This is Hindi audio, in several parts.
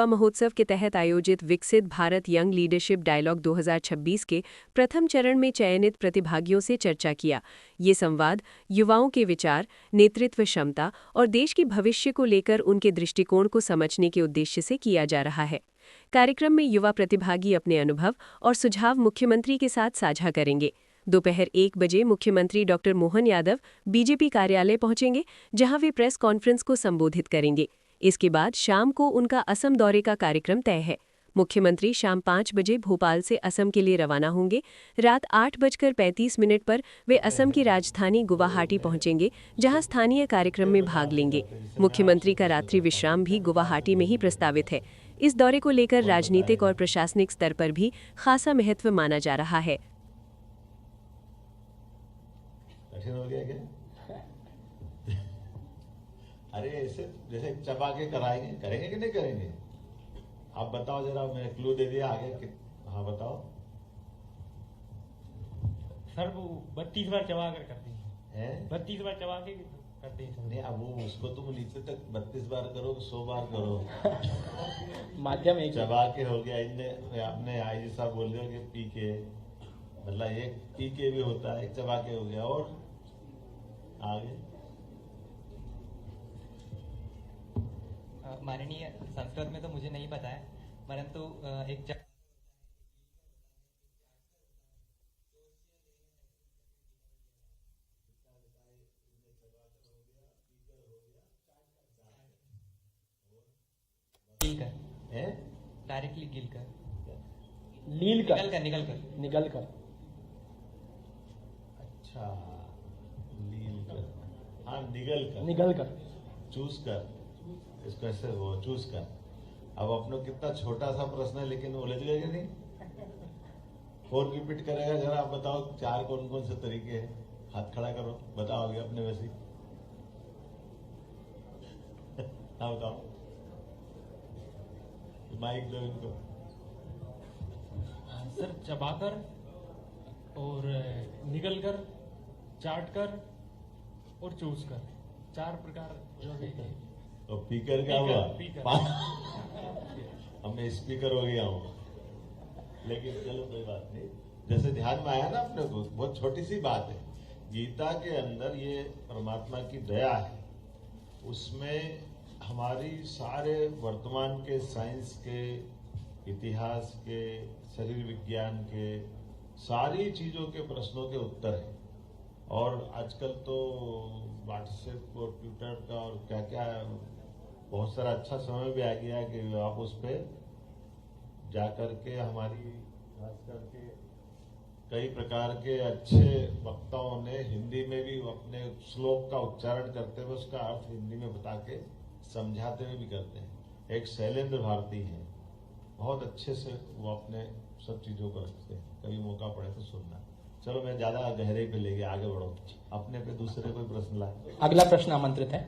युवा महोत्सव के तहत आयोजित विकसित भारत यंग लीडरशिप डायलॉग 2026 के प्रथम चरण में चयनित प्रतिभागियों से चर्चा किया। ये संवाद युवाओं के विचार, नेतृत्व क्षमता और देश के भविष्य को लेकर उनके दृष्टिकोण को समझने के उद्देश्य से किया जा रहा है। कार्यक्रम में युवा प्रतिभागी अपने अनुभव और सुझाव मुख्यमंत्री के साथ साझा करेंगे। दोपहर 1 बजे मुख्यमंत्री डॉक्टर मोहन यादव बीजेपी कार्यालय पहुंचेंगे, जहां वे प्रेस कॉन्फ्रेंस को संबोधित करेंगे। इसके बाद शाम को उनका असम दौरे का कार्यक्रम तय है। मुख्यमंत्री शाम 5 बजे भोपाल से असम के लिए रवाना होंगे। रात 8:35 पर वे असम की राजधानी गुवाहाटी पहुंचेंगे, जहां स्थानीय कार्यक्रम में भाग लेंगे। मुख्यमंत्री का रात्रि विश्राम भी गुवाहाटी में ही प्रस्तावित है। इस दौरे को लेकर राजनीतिक और प्रशासनिक स्तर पर भी खासा महत्व माना जा रहा है। कठिन हो गया क्या? अरे ऐसे जैसे चबा के कराएंगे, करेंगे कि नहीं करेंगे? आप बताओ जरा, मैंने क्लू दे दिया आगे कि हाँ बताओ। सर वो 32 बार चबा कर करते हैं। 32 बार चबा के करते हैं। नहीं, अब वो उसको तुम नीचे तक 32 बार करो, 100 बार करो। माध्यम एक चबा के हो गया। इनने आपने आईजी साहब बोल रहे हो कि पी के, मतलब एक पी के भी होता है, एक चबा के हो गया। और आगे माननीय संस्कृत में तो मुझे नहीं पता है, परंतु एक डायरेक्टली गिल कर निकल कर। अच्छा, लील कर, हाँ निगल कर, चूज कर, इसको ऐसे वो चूज कर। अब अपनों कितना छोटा सा प्रश्न है, लेकिन उलझ गए कि नहीं? फोन रिपीट करेगा जरा, आप बताओ 4 कौन कौन से तरीके हैं? हाथ खड़ा करो, बताओगे अपने वैसे। हाँ बताओ, माइक दो इनको। सर चबाकर और निगल कर, चाट कर और चूस कर, 4 प्रकार जो है। तो स्पीकर क्या हुआ? अब मैं स्पीकर हो गया हूँ, लेकिन चलो कोई बात नहीं। जैसे ध्यान में आया ना अपने को, बहुत छोटी सी बात है। गीता के अंदर ये परमात्मा की दया है, उसमें हमारी सारे वर्तमान के साइंस के, इतिहास के, शरीर विज्ञान के, सारी चीजों के प्रश्नों के उत्तर है। और आजकल तो व्हाट्सएप और ट्विटर का और क्या क्या बहुत सारा अच्छा समय भी आ गया है कि आप उस पर जाकर के हमारी खास करके कई प्रकार के अच्छे वक्ताओं ने हिंदी में भी अपने श्लोक का उच्चारण करते हुए उसका अर्थ हिंदी में बता के समझाते हुए भी करते हैं। एक शैलेंद्र भारती हैं, बहुत अच्छे से वो अपने सब चीजों को रखते हैं। कभी मौका पड़े तो सुनना। चलो मैं ज्यादा गहरे पे ले गया, आगे बढ़ो। अपने पे दूसरे कोई प्रश्न लाए। अगला प्रश्न आमंत्रित है।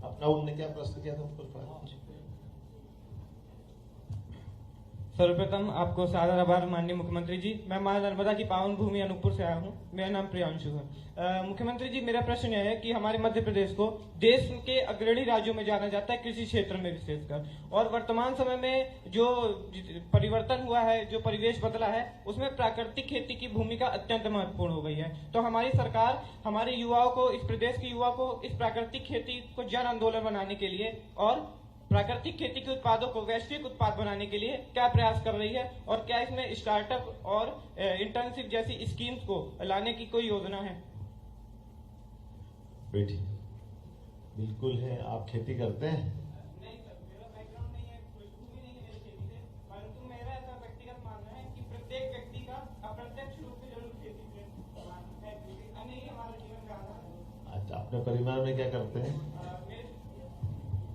अपना उनने क्या प्रश्न किया था उनको? सर्वप्रथम आपको सादर आभार माननीय मुख्यमंत्री जी। मैं मां नर्मदा की पावन भूमि अनूपपुर से आया हूं। मेरा नाम प्रियांशु है। मुख्यमंत्री जी, मेरा प्रश्न यह है कि हमारे मध्य प्रदेश को देश के अग्रणी राज्यों में जाना जाता है, कृषि क्षेत्र में विशेषकर। और वर्तमान समय में जो परिवर्तन हुआ है, जो परिवेश बदला है, उसमें प्राकृतिक खेती की भूमिका अत्यंत महत्वपूर्ण हो गई है। तो हमारी सरकार हमारे युवाओं को, इस प्रदेश के युवा को इस प्राकृतिक खेती को जन आंदोलन बनाने के लिए और प्राकृतिक खेती के उत्पादों को वैश्विक उत्पाद बनाने के लिए क्या प्रयास कर रही है, और क्या इसमें स्टार्टअप और इंटर्नशिप जैसी स्कीम्स को लाने की कोई योजना है? बेटी बिल्कुल है। आप खेती करते हैं? नहीं सर, मेरा बैकग्राउंड नहीं है, पृष्ठभूमि नहीं है मेरी खेती से, परंतु मेरा ऐसा व्यक्तिगत मानना है कि प्रत्येक व्यक्ति का अप्रत्यक्ष रूप से जरूर खेती से है, अन्य ही हमारा जीवन का आधार है। अच्छा, अपने परिवार में क्या करते हैं?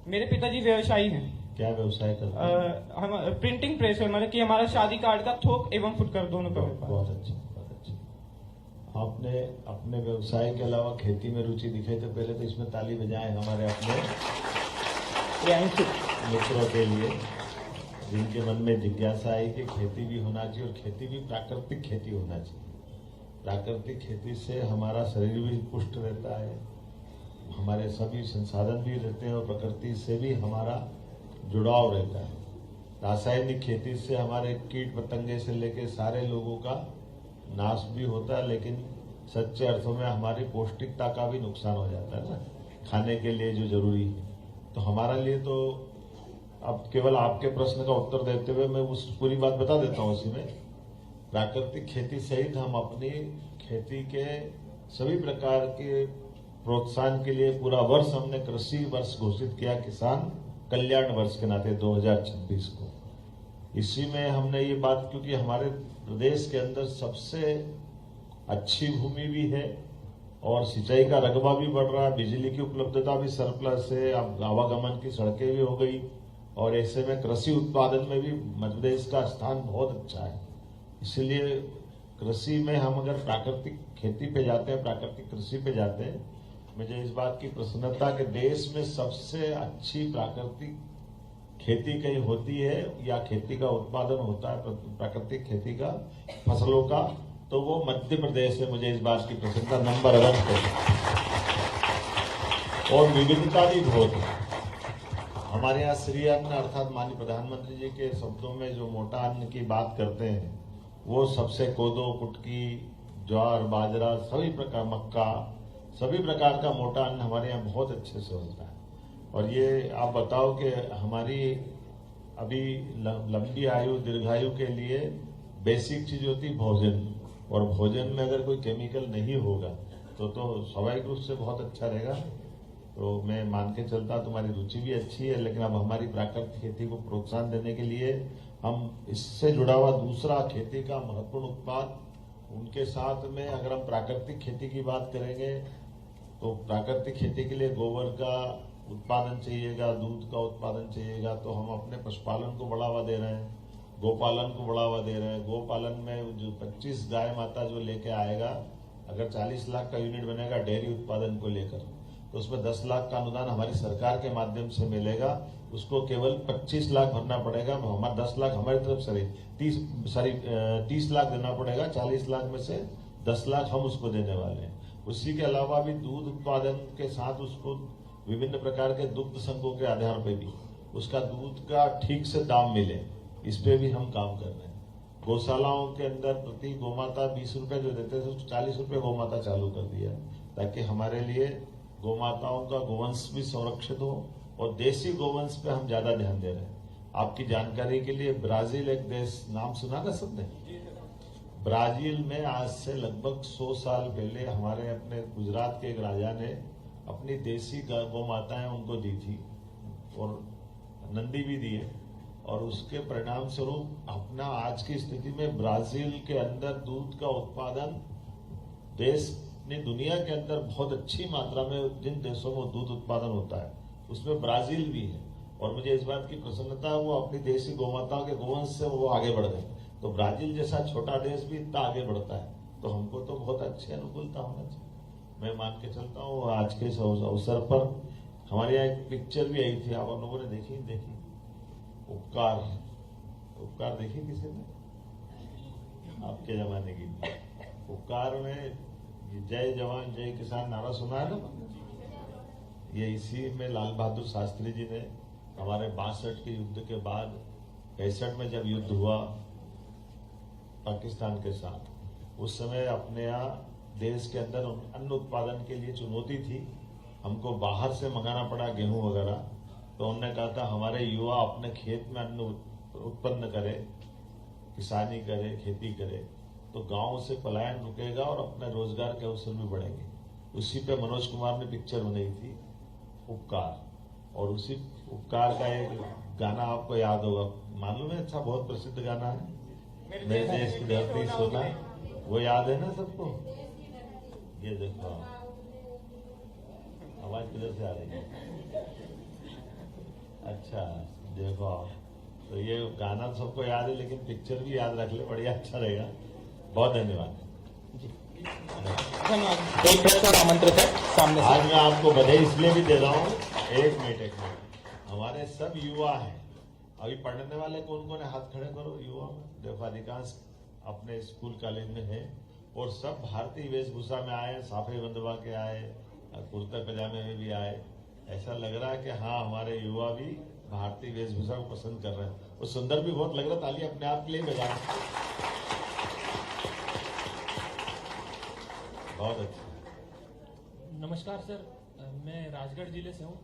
मेरे पिताजी व्यवसायी हैं। क्या व्यवसाय करते हैं? हम प्रिंटिंग प्रेस है, मतलब कि हमारा शादी कार्ड का थोक एवं फुटकर दोनों का व्यापार। बहुत अच्छा, बहुत अच्छा। आपने अपने व्यवसाय के अलावा खेती में रुचि दिखाई, तो पहले तो इसमें ताली बजाएं हमारे अपने मित्रों के लिए, जिनके मन में जिज्ञासा आई कि खेती भी होना चाहिए, और खेती भी प्राकृतिक खेती होना चाहिए। प्राकृतिक खेती से हमारा शरीर भी पुष्ट रहता है, हमारे सभी संसाधन भी रहते हैं, और प्रकृति से भी हमारा जुड़ाव रहता है। रासायनिक खेती से हमारे कीट पतंगे से लेके सारे लोगों का नाश भी होता है, लेकिन सच्चे अर्थों में हमारी पौष्टिकता का भी नुकसान हो जाता है ना, खाने के लिए जो जरूरी है। तो हमारा लिए तो अब केवल आपके प्रश्न का उत्तर देते हुए मैं उस पूरी बात बता देता हूँ। उसी में प्राकृतिक खेती सहित हम अपनी खेती के सभी प्रकार के प्रोत्साहन के लिए पूरा वर्ष हमने कृषि वर्ष घोषित किया, किसान कल्याण वर्ष के नाते 2026 को। इसी में हमने ये बात, क्योंकि हमारे प्रदेश के अंदर सबसे अच्छी भूमि भी है और सिंचाई का रकबा भी बढ़ रहा है, बिजली की उपलब्धता भी सरप्लस है, अब आवागमन की सड़कें भी हो गई, और ऐसे में कृषि उत्पादन में भी मध्य प्रदेश का स्थान बहुत अच्छा है। इसलिए कृषि में हम अगर प्राकृतिक खेती पे जाते हैं, प्राकृतिक कृषि पे जाते हैं, मुझे इस बात की प्रसन्नता कि देश में सबसे अच्छी प्राकृतिक खेती कहीं होती है या खेती का उत्पादन होता है प्राकृतिक खेती का फसलों का, तो वो मध्य प्रदेश है। मुझे इस बात की प्रसन्नता नंबर 1 पे, और विविधता भी बहुत है हमारे यहाँ। श्री अन्न अर्थात माननीय प्रधानमंत्री जी के शब्दों में जो मोटा अन्न की बात करते हैं, वो सबसे कोदो, कुटकी, ज्वार, बाजरा, सभी प्रकार, मक्का, सभी प्रकार का मोटा अन्न हमारे यहाँ बहुत अच्छे से होता है। और ये आप बताओ कि हमारी अभी लंबी आयु, दीर्घायु के लिए बेसिक चीज होती भोजन, और भोजन में अगर कोई केमिकल नहीं होगा तो स्वाभाविक रूप से बहुत अच्छा रहेगा। तो मैं मान के चलता, तुम्हारी रुचि भी अच्छी है, लेकिन अब हमारी प्राकृतिक खेती को प्रोत्साहन देने के लिए हम इससे जुड़ा हुआ दूसरा खेती का महत्वपूर्ण उत्पाद, उनके साथ में अगर हम प्राकृतिक खेती की बात करेंगे तो प्राकृतिक खेती के लिए गोबर का उत्पादन चाहिएगा, दूध का उत्पादन चाहिएगा, तो हम अपने पशुपालन को बढ़ावा दे रहे हैं, गोपालन को बढ़ावा दे रहे हैं। गोपालन में जो 25 गाय माता जो लेके आएगा, अगर 40 लाख का यूनिट बनेगा डेयरी उत्पादन को लेकर, तो उसमें 10 लाख का अनुदान हमारी सरकार के माध्यम से मिलेगा। उसको केवल 25 लाख भरना पड़ेगा, हमारा 10 लाख हमारी तरफ से 30 लाख देना पड़ेगा। 40 लाख में से 10 लाख हम उसको देने वाले हैं। उसी के अलावा भी दूध उत्पादन के साथ उसको विभिन्न प्रकार के दुग्ध संघों के आधार पर भी उसका दूध का ठीक से दाम मिले, इस पे भी हम काम कर रहे हैं। गौशालाओं के अंदर प्रति गोमाता 20 रुपए जो देते थे, उसको 40 रुपए गोमाता चालू कर दिया, ताकि हमारे लिए गोमाताओं का गोवंश भी संरक्षित हो, और देसी गोवंश पे हम ज्यादा ध्यान दे रहे हैं। आपकी जानकारी के लिए ब्राजील एक देश, नाम सुना ना सबने? ब्राजील में आज से लगभग 100 साल पहले हमारे अपने गुजरात के एक राजा ने अपनी देसी गोमाताएं उनको दी थी, और नंदी भी दिए, और उसके परिणाम स्वरूप अपना आज की स्थिति में ब्राजील के अंदर दूध का उत्पादन देश ने दुनिया के अंदर बहुत अच्छी मात्रा में, जिन देशों में दूध उत्पादन होता है उसमें ब्राजील भी है। और मुझे इस बात की प्रसन्नता है, वो अपनी देशी गोमाताओं के गोवंश से वो आगे बढ़ गए। तो ब्राजील जैसा छोटा देश भी इतना आगे बढ़ता है, तो हमको तो बहुत अच्छी अनुकूलता होना चाहिए। मैं मान के चलता हूँ आज के इस अवसर पर हमारे यहाँ एक पिक्चर भी आई थी, आप लोगों ने देखी? उपकार देखी किसी ने? आपके जमाने की उपकार में जय जवान जय किसान नारा सुना है ना? ये इसी में लाल बहादुर शास्त्री जी ने हमारे 62 के युद्ध के बाद 65 में जब युद्ध हुआ पाकिस्तान के साथ, उस समय अपने यहाँ देश के अंदर अन्न उत्पादन के लिए चुनौती थी, हमको बाहर से मंगाना पड़ा गेहूं वगैरह। तो उन्होंने कहा था हमारे युवा अपने खेत में अन्न उत्पन्न करे, किसानी करे, खेती करे, तो गांव से पलायन रुकेगा और अपने रोजगार के अवसर भी बढ़ेंगे। उसी पे मनोज कुमार ने पिक्चर बनाई थी उपकार, और उसी उपकार का एक गाना आपको याद होगा, मालूम है? अच्छा, बहुत प्रसिद्ध गाना है, मेरे देश की धरती सोना, वो याद है ना सबको? ये देखो, आवाज किधर से आ रही है? अच्छा देखो, तो ये गाना सबको याद है, लेकिन पिक्चर भी याद रख ले, बढ़िया, अच्छा रहेगा। बहुत धन्यवाद। एक प्रश्न और आमंत्रित है सामने से। आज मैं आपको बधाई इसलिए भी दे रहा हूँ, एक मिनट, हमारे सब युवा हैं, अभी पढ़ने वाले कौन कौन है? हाथ खड़े करो युवा में। देखो अधिकांश अपने स्कूल कॉलेज में है, और सब भारतीय वेशभूषा में आए, साफे बंधवा के आए, कुर्ते पजामे में भी आए। ऐसा लग रहा है कि हाँ, हमारे युवा भी भारतीय वेशभूषा को पसंद कर रहे हैं। वो सुंदर भी बहुत लग रहा, ताली अपने आप के लिए बजा। बहुत अच्छा। नमस्कार सर, मैं राजगढ़ जिले से हूँ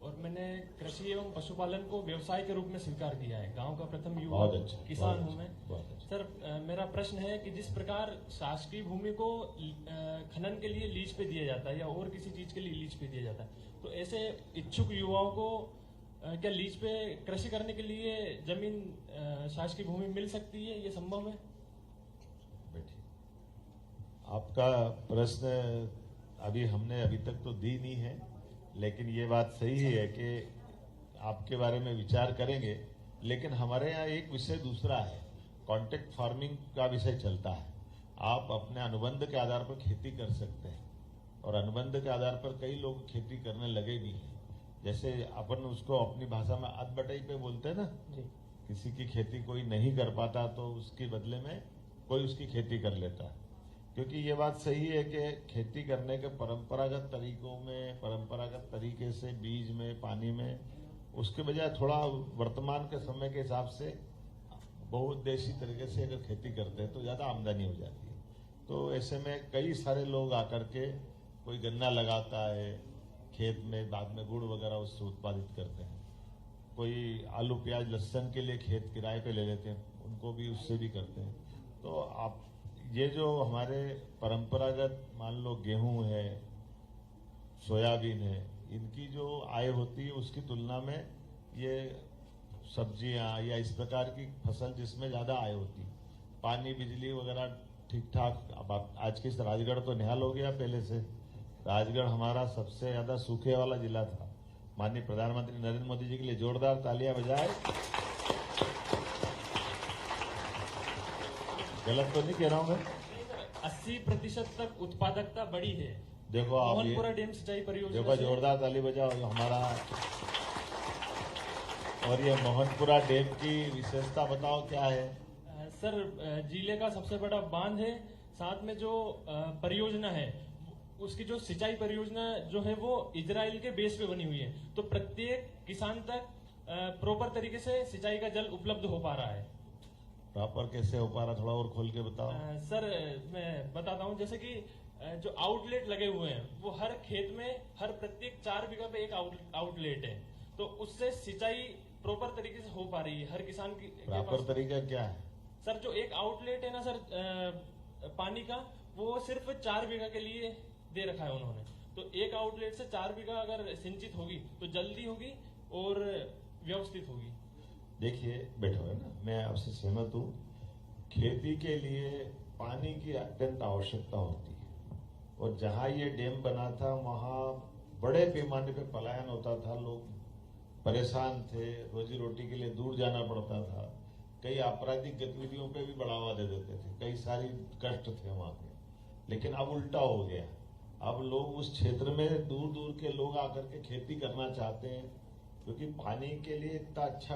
और मैंने कृषि एवं पशुपालन को व्यवसाय के रूप में स्वीकार किया है। गांव का प्रथम युवा किसान हूँ मैं। सर, मेरा प्रश्न है कि जिस प्रकार शासकीय भूमि को खनन के लिए लीज पे दिया जाता है या और किसी चीज के लिए लीज पे दिया जाता है, तो ऐसे इच्छुक युवाओं को क्या लीज पे कृषि करने के लिए जमीन शासकीय भूमि मिल सकती है? ये संभव है? आपका प्रश्न हमने अभी तक तो दी नहीं है, लेकिन ये बात सही है कि आपके बारे में विचार करेंगे। लेकिन हमारे यहाँ एक विषय दूसरा है, कॉन्ट्रैक्ट फार्मिंग का विषय चलता है। आप अपने अनुबंध के आधार पर खेती कर सकते हैं और अनुबंध के आधार पर कई लोग खेती करने लगे भी हैं। जैसे अपन उसको अपनी भाषा में अदबटाई पे बोलते हैं ना, किसी की खेती कोई नहीं कर पाता तो उसके बदले में कोई उसकी खेती कर लेता है। क्योंकि ये बात सही है कि खेती करने के परंपरागत तरीकों में, परंपरागत तरीके से बीज में, पानी में, उसके बजाय थोड़ा वर्तमान के समय के हिसाब से बहुउद्देशीय तरीके से अगर खेती करते हैं तो ज़्यादा आमदनी हो जाती है। तो ऐसे में कई सारे लोग आकर के, कोई गन्ना लगाता है खेत में, बाद में गुड़ वगैरह उससे उत्पादित करते हैं, कोई आलू प्याज लहसुन के लिए खेत किराए पे ले लेते हैं, उनको भी उससे भी करते हैं। तो आप ये जो हमारे परंपरागत मान लो गेहूं है, सोयाबीन है, इनकी जो आय होती है उसकी तुलना में ये सब्जियां या इस प्रकार की फसल जिसमें ज्यादा आय होती है, पानी बिजली वगैरह ठीक ठाक। अब आज के राजगढ़ तो निहाल हो गया पहले से। राजगढ़ हमारा सबसे ज्यादा सूखे वाला जिला था। माननीय प्रधानमंत्री नरेंद्र मोदी जी के लिए जोरदार तालियां बजाए। गलत तो नहीं कह रहा हूं मैं? 80% तक उत्पादकता बढ़ी है। देखो आप मोहनपुरा डैम सिंचाई परियोजना, देखो जोरदार ताली बजाओ हमारा। और ये मोहनपुरा डैम की विशेषता बताओ क्या है? सर, जिले का सबसे बड़ा बांध है, साथ में जो परियोजना है उसकी जो सिंचाई परियोजना जो है वो इजराइल के बेस पे बनी हुई है। तो प्रत्येक किसान तक प्रॉपर तरीके से सिंचाई का जल उपलब्ध हो पा रहा है। प्रॉपर कैसे हो पा रहा, थोड़ा और खोल के बताओ। सर, मैं बताता हूँ, जैसे कि जो आउटलेट लगे हुए हैं वो हर खेत में, हर प्रत्येक 4 बीघा पे एक आउटलेट है, तो उससे सिंचाई प्रॉपर तरीके से हो पा रही है हर किसान की। प्रॉपर तरीका क्या है सर? जो एक आउटलेट है ना सर, पानी का, वो सिर्फ 4 बीघा के लिए दे रखा है उन्होंने। तो एक आउटलेट से 4 बीघा अगर सिंचित होगी तो जल्दी होगी और व्यवस्थित होगी। देखिए बैठो है ना, मैं आपसे सहमत हूँ। खेती के लिए पानी की अत्यंत आवश्यकता होती है और जहाँ ये डैम बना था वहाँ बड़े पैमाने पे पलायन होता था, लोग परेशान थे, रोजी रोटी के लिए दूर जाना पड़ता था, कई आपराधिक गतिविधियों पे भी बढ़ावा दे देते थे, कई सारी कष्ट थे वहाँ पे। लेकिन अब उल्टा हो गया, अब लोग उस क्षेत्र में दूर दूर के लोग आकर के खेती करना चाहते हैं, क्योंकि पानी के लिए इतना अच्छा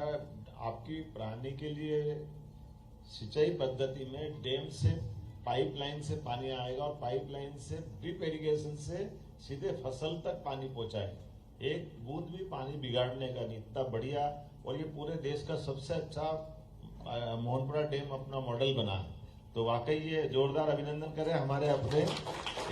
आपकी प्राणी के लिए सिंचाई पद्धति में डैम से पाइपलाइन से पानी आएगा और पाइपलाइन से ड्रिप इरिगेशन से सीधे फसल तक पानी पहुंचाएगा। एक बूंद भी पानी बिगाड़ने का नहीं, इतना बढ़िया। और ये पूरे देश का सबसे अच्छा मोहनपुरा डैम अपना मॉडल बना है। तो वाकई ये जोरदार अभिनंदन करें हमारे अपने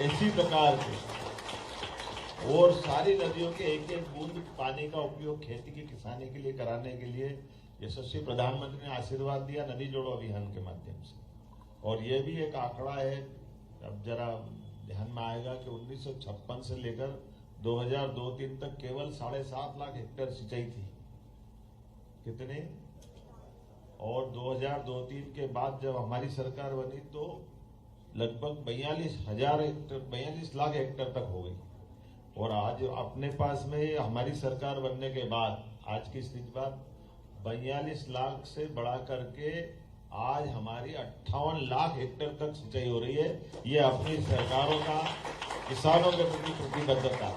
इसी प्रकार के और सारी नदियों के एक एक बूंद पानी का उपयोग खेती की किसानी के लिए कराने के लिए यशस्वी प्रधानमंत्री ने आशीर्वाद दिया नदी जोड़ो अभियान के माध्यम से। और ये भी एक आंकड़ा है, अब जरा ध्यान में आएगा कि 1956 से लेकर 2002-03 तक केवल 7.5 लाख हेक्टेयर सिंचाई थी। कितने? और 2002-03 के बाद जब हमारी सरकार बनी तो लगभग 42 लाख हेक्टेयर तक हो गई। और आज अपने पास में हमारी सरकार बनने के बाद आज की स्थिति बात 42 लाख से बढ़ा करके आज हमारी 58 लाख हेक्टेयर तक सिंचाई हो रही है। ये अपनी सरकारों का किसानों के प्रति प्रतिबद्धता।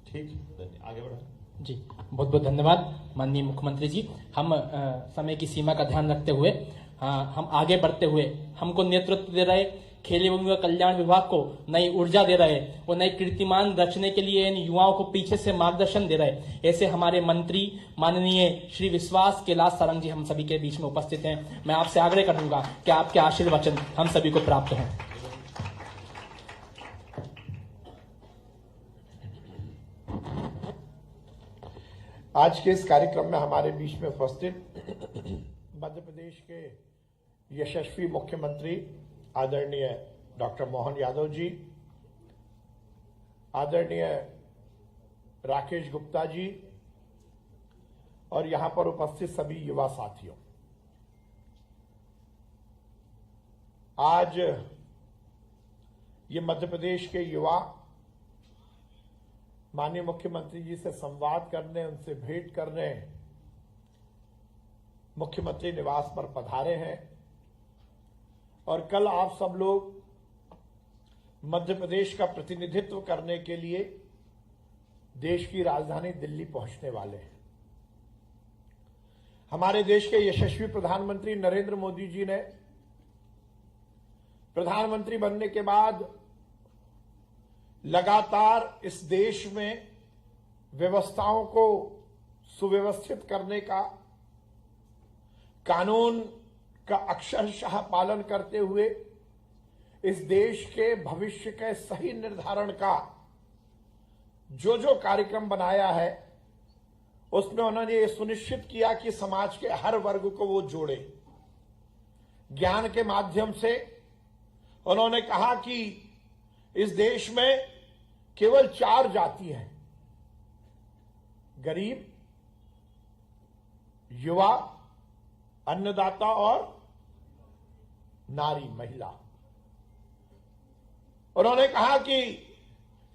ठीक, आगे बढ़ा जी। बहुत बहुत धन्यवाद माननीय मुख्यमंत्री जी। हम समय की सीमा का ध्यान रखते हुए हम आगे बढ़ते हुए हमको नेतृत्व दे रहे खेल एवं युवा कल्याण विभाग को नई ऊर्जा दे रहे और नए कीर्तिमान रचने के लिए इन युवाओं को पीछे से मार्गदर्शन दे रहे ऐसे हमारे मंत्री माननीय श्री विश्वास कैलाश सारंग जी हम सभी के बीच में उपस्थित हैं। मैं आपसे आग्रह करूंगा कि आपके आशीर्वचन हम सभी को प्राप्त हों। आज के इस कार्यक्रम में हमारे बीच में उपस्थित मध्य प्रदेश के यशस्वी मुख्यमंत्री आदरणीय डॉक्टर मोहन यादव जी, आदरणीय राकेश गुप्ता जी और यहां पर उपस्थित सभी युवा साथियों, आज ये मध्य प्रदेश के युवा माननीय मुख्यमंत्री जी से संवाद करने, उनसे भेंट करने मुख्यमंत्री निवास पर पधारे हैं और कल आप सब लोग मध्य प्रदेश का प्रतिनिधित्व करने के लिए देश की राजधानी दिल्ली पहुंचने वाले हैं। हमारे देश के यशस्वी प्रधानमंत्री नरेंद्र मोदी जी ने प्रधानमंत्री बनने के बाद लगातार इस देश में व्यवस्थाओं को सुव्यवस्थित करने का, कानून का अक्षरशः पालन करते हुए इस देश के भविष्य के सही निर्धारण का जो जो कार्यक्रम बनाया है उसमें उन्होंने ये सुनिश्चित किया कि समाज के हर वर्ग को वो जोड़े। ज्ञान के माध्यम से उन्होंने कहा कि इस देश में केवल 4 जाति हैं, गरीब, युवा, अन्नदाता और नारी, महिला। उन्होंने कहा कि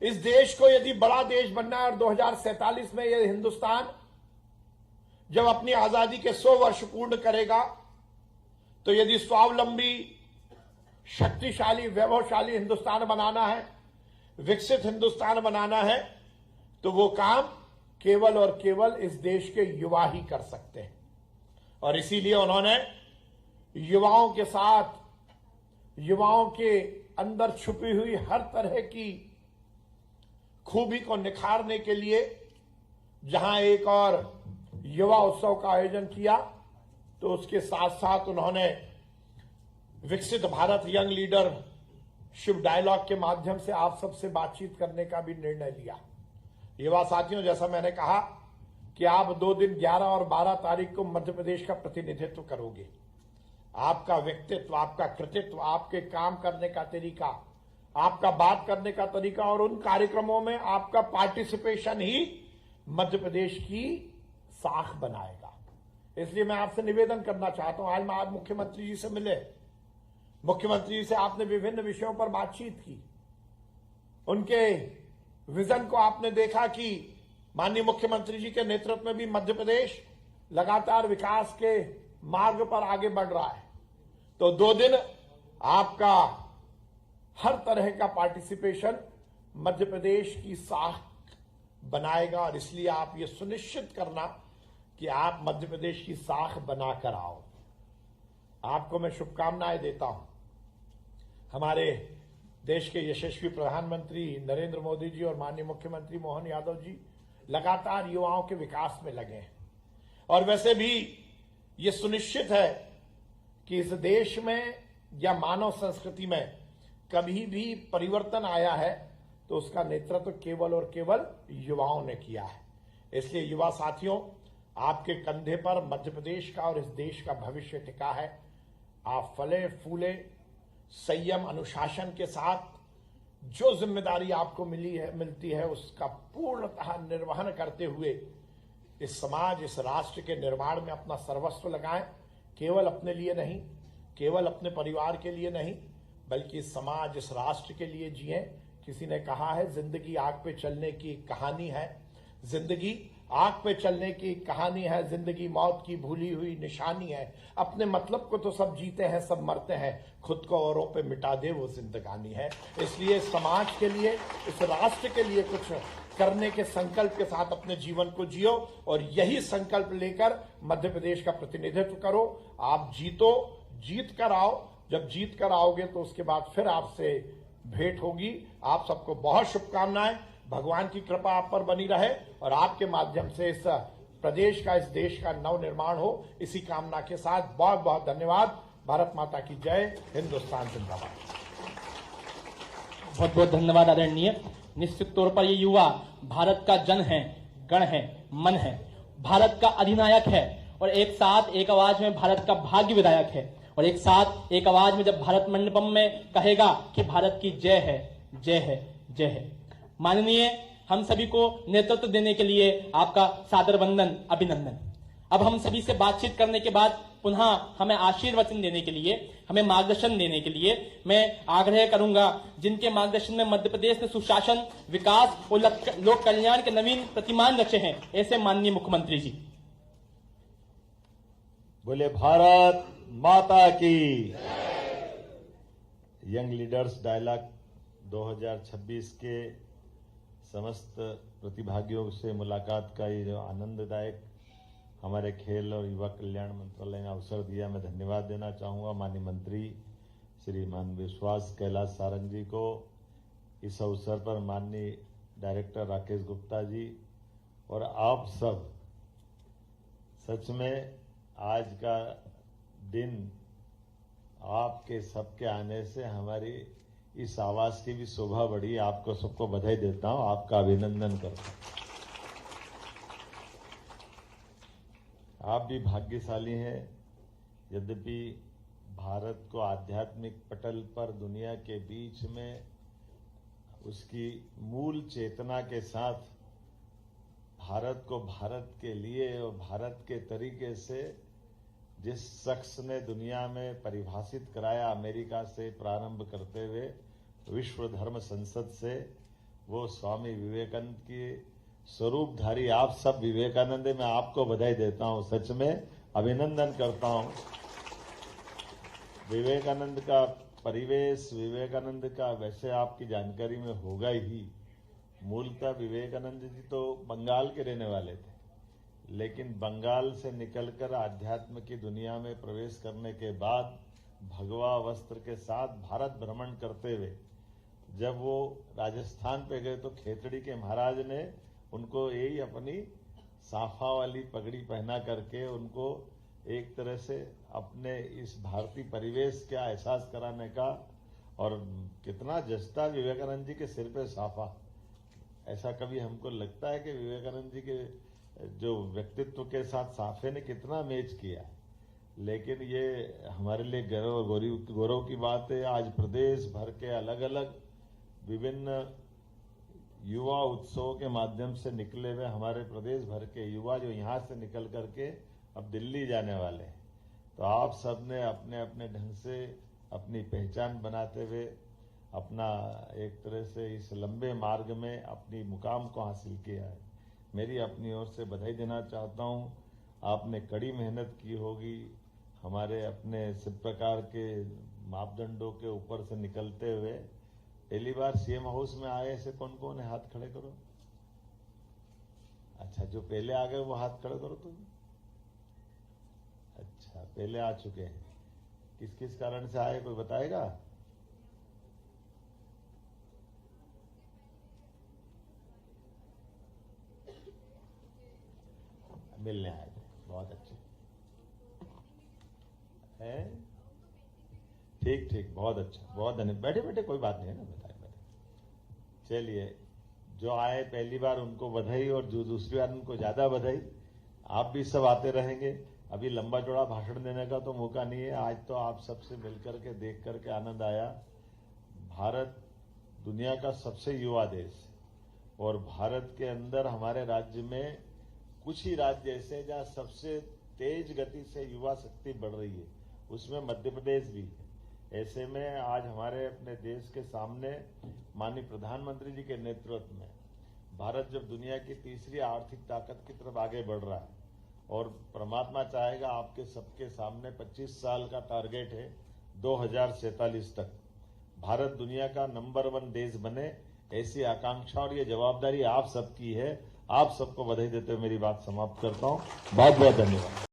इस देश को यदि बड़ा देश बनना है और 2047 में यह हिंदुस्तान जब अपनी आजादी के 100 वर्ष पूर्ण करेगा तो यदि स्वावलंबी, शक्तिशाली, वैभवशाली हिंदुस्तान बनाना है, विकसित हिंदुस्तान बनाना है, तो वो काम केवल और केवल इस देश के युवा ही कर सकते हैं। और इसीलिए उन्होंने युवाओं के साथ, युवाओं के अंदर छुपी हुई हर तरह की खूबी को निखारने के लिए जहां एक और युवा उत्सव का आयोजन किया, तो उसके साथ साथ उन्होंने विकसित भारत यंग लीडरशिप डायलॉग के माध्यम से आप सबसे बातचीत करने का भी निर्णय लिया। युवा साथियों, जैसा मैंने कहा कि आप 2 दिन 11 और 12 तारीख को मध्य प्रदेश का प्रतिनिधित्व करोगे। आपका व्यक्तित्व, आपका कृतित्व, आपके काम करने का तरीका, आपका बात करने का तरीका और उन कार्यक्रमों में आपका पार्टिसिपेशन ही मध्य प्रदेश की साख बनाएगा। इसलिए मैं आपसे निवेदन करना चाहता हूं, आज मुख्यमंत्री जी से मिले, मुख्यमंत्री जी से आपने विभिन्न विषयों पर बातचीत की, उनके विजन को आपने देखा कि माननीय मुख्यमंत्री जी के नेतृत्व में भी मध्य प्रदेश लगातार विकास के मार्ग पर आगे बढ़ रहा है। तो 2 दिन आपका हर तरह का पार्टिसिपेशन मध्य प्रदेश की साख बनाएगा और इसलिए आप ये सुनिश्चित करना कि आप मध्य प्रदेश की साख बनाकर आओ। आपको मैं शुभकामनाएं देता हूं। हमारे देश के यशस्वी प्रधानमंत्री नरेंद्र मोदी जी और माननीय मुख्यमंत्री मोहन यादव जी लगातार युवाओं के विकास में लगे हैं और वैसे भी ये सुनिश्चित है कि इस देश में या मानव संस्कृति में कभी भी परिवर्तन आया है तो उसका नेतृत्व केवल और केवल युवाओं ने किया है। इसलिए युवा साथियों, आपके कंधे पर मध्य प्रदेश का और इस देश का भविष्य टिका है। आप फले फूले, संयम, अनुशासन के साथ जो जिम्मेदारी आपको मिलती है उसका पूर्णतः निर्वहन करते हुए इस समाज, इस राष्ट्र के निर्माण में अपना सर्वस्व लगाएं। केवल अपने लिए नहीं, केवल अपने परिवार के लिए नहीं, बल्कि इस समाज, इस राष्ट्र के लिए जिएं। किसी ने कहा है जिंदगी आग पे चलने की कहानी है, जिंदगी आग पे चलने की कहानी है, जिंदगी मौत की भूली हुई निशानी है। अपने मतलब को तो सब जीते हैं, सब मरते हैं, खुद को औरों पे मिटा दे वो जिंदगानी है। इसलिए समाज के लिए, इस राष्ट्र के लिए कुछ करने के संकल्प के साथ अपने जीवन को जियो और यही संकल्प लेकर मध्य प्रदेश का प्रतिनिधित्व करो। आप जीतो, जीत कर आओ जब जीत कर आओगे तो उसके बाद फिर आपसे भेंट होगी। आप सबको बहुत शुभकामनाएं, भगवान की कृपा आप पर बनी रहे और आपके माध्यम से इस प्रदेश का, इस देश का नवनिर्माण हो, इसी कामना के साथ बहुत बहुत धन्यवाद। भारत माता की जय, हिंदुस्तान जिंदाबाद। बहुत बहुत धन्यवाद आदरणीय। निश्चित तौर पर ये युवा भारत का जन है, गण है, मन है, भारत का अधिनायक है और एक साथ एक आवाज में भारत का भाग्य विधायक है और एक साथ एक आवाज में जब भारत मंडपम में कहेगा कि भारत की जय है, जय है, जय है। माननीय, हम सभी को नेतृत्व देने के लिए आपका सादर वंदन, अभिनंदन। अब हम सभी से बातचीत करने के बाद पुनः हमें आशीर्वचन देने के लिए, हमें मार्गदर्शन देने के लिए मैं आग्रह करूंगा, जिनके मार्गदर्शन में मध्य प्रदेश ने सुशासन, विकास और लोक कल्याण के नवीन प्रतिमान रचे हैं, ऐसे माननीय मुख्यमंत्री जी। बोले भारत माता की। यंग लीडर्स डायलॉग 2026 के समस्त प्रतिभागियों से मुलाकात का ये जो आनंददायक हमारे खेल और युवा कल्याण मंत्रालय ने अवसर दिया, मैं धन्यवाद देना चाहूँगा माननीय मंत्री श्रीमान विश्वास कैलाश सारंग जी को। इस अवसर पर माननीय डायरेक्टर राकेश गुप्ता जी और आप सब, सच में आज का दिन आपके सबके आने से हमारी इस आवाज की भी शोभा बढ़ी। आपको सबको बधाई देता हूं, आपका अभिनंदन करता हूं। आप भी भाग्यशाली हैं। यद्यपि भारत को आध्यात्मिक पटल पर दुनिया के बीच में उसकी मूल चेतना के साथ भारत को भारत के लिए और भारत के तरीके से जिस शख्स ने दुनिया में परिभाषित कराया, अमेरिका से प्रारंभ करते हुए विश्व धर्म संसद से, वो स्वामी विवेकानंद की स्वरूपधारी आप सब विवेकानंद, मैं आपको बधाई देता हूं, सच में अभिनंदन करता हूं। विवेकानंद का परिवेश, विवेकानंद का वैसे आपकी जानकारी में होगा ही। मूलतः विवेकानंद जी तो बंगाल के रहने वाले थे, लेकिन बंगाल से निकलकर आध्यात्म की दुनिया में प्रवेश करने के बाद भगवा वस्त्र के साथ भारत भ्रमण करते हुए जब वो राजस्थान पे गए तो खेतड़ी के महाराज ने उनको यही अपनी साफा वाली पगड़ी पहना करके उनको एक तरह से अपने इस भारतीय परिवेश का एहसास कराने का, और कितना जस्ता विवेकानंद जी के सिर पे साफा। ऐसा कभी हमको लगता है कि विवेकानंद जी के जो व्यक्तित्व के साथ साफे ने कितना मैच किया। लेकिन ये हमारे लिए गर्व और गौरव की बात है। आज प्रदेश भर के अलग अलग विभिन्न युवा उत्सवों के माध्यम से निकले हुए हमारे प्रदेश भर के युवा जो यहाँ से निकल करके अब दिल्ली जाने वाले हैं, तो आप सब ने अपने अपने ढंग से अपनी पहचान बनाते हुए अपना एक तरह से इस लंबे मार्ग में अपनी मुकाम को हासिल किया है। मेरी अपनी ओर से बधाई देना चाहता हूँ। आपने कड़ी मेहनत की होगी, हमारे अपने सब प्रकार के मापदंडों के ऊपर से निकलते हुए। पहली बार सीएम हाउस में आए ऐसे कौन कौन है? हाथ खड़े करो। अच्छा, जो पहले आ गए वो हाथ खड़े करो तुम। अच्छा, पहले आ चुके हैं। किस किस कारण से आए, कोई बताएगा? मिलने आए थे, बहुत अच्छे है। ठीक ठीक, बहुत अच्छा, बहुत धन्यवाद। बैठे बैठे कोई बात नहीं है ना, बताए बैठे। चलिए, जो आए पहली बार उनको बधाई और जो दूसरी बार उनको ज्यादा बधाई। आप भी सब आते रहेंगे। अभी लंबा चौड़ा भाषण देने का तो मौका नहीं है। आज तो आप सबसे मिलकर के देख करके आनंद आया। भारत दुनिया का सबसे युवा देश और भारत के अंदर हमारे राज्य में कुछ ही राज्य ऐसे जहां सबसे तेज गति से युवा शक्ति बढ़ रही है, उसमें मध्य प्रदेश भी है। ऐसे में आज हमारे अपने देश के सामने माननीय प्रधानमंत्री जी के नेतृत्व में भारत जब दुनिया की तीसरी आर्थिक ताकत की तरफ आगे बढ़ रहा है और परमात्मा चाहेगा आपके सबके सामने 25 साल का टारगेट है 2047 तक भारत दुनिया का नंबर 1 देश बने, ऐसी आकांक्षा और ये जवाबदारी आप सबकी है। आप सबको बधाई देते हुए मेरी बात समाप्त करता हूं। बहुत बहुत धन्यवाद।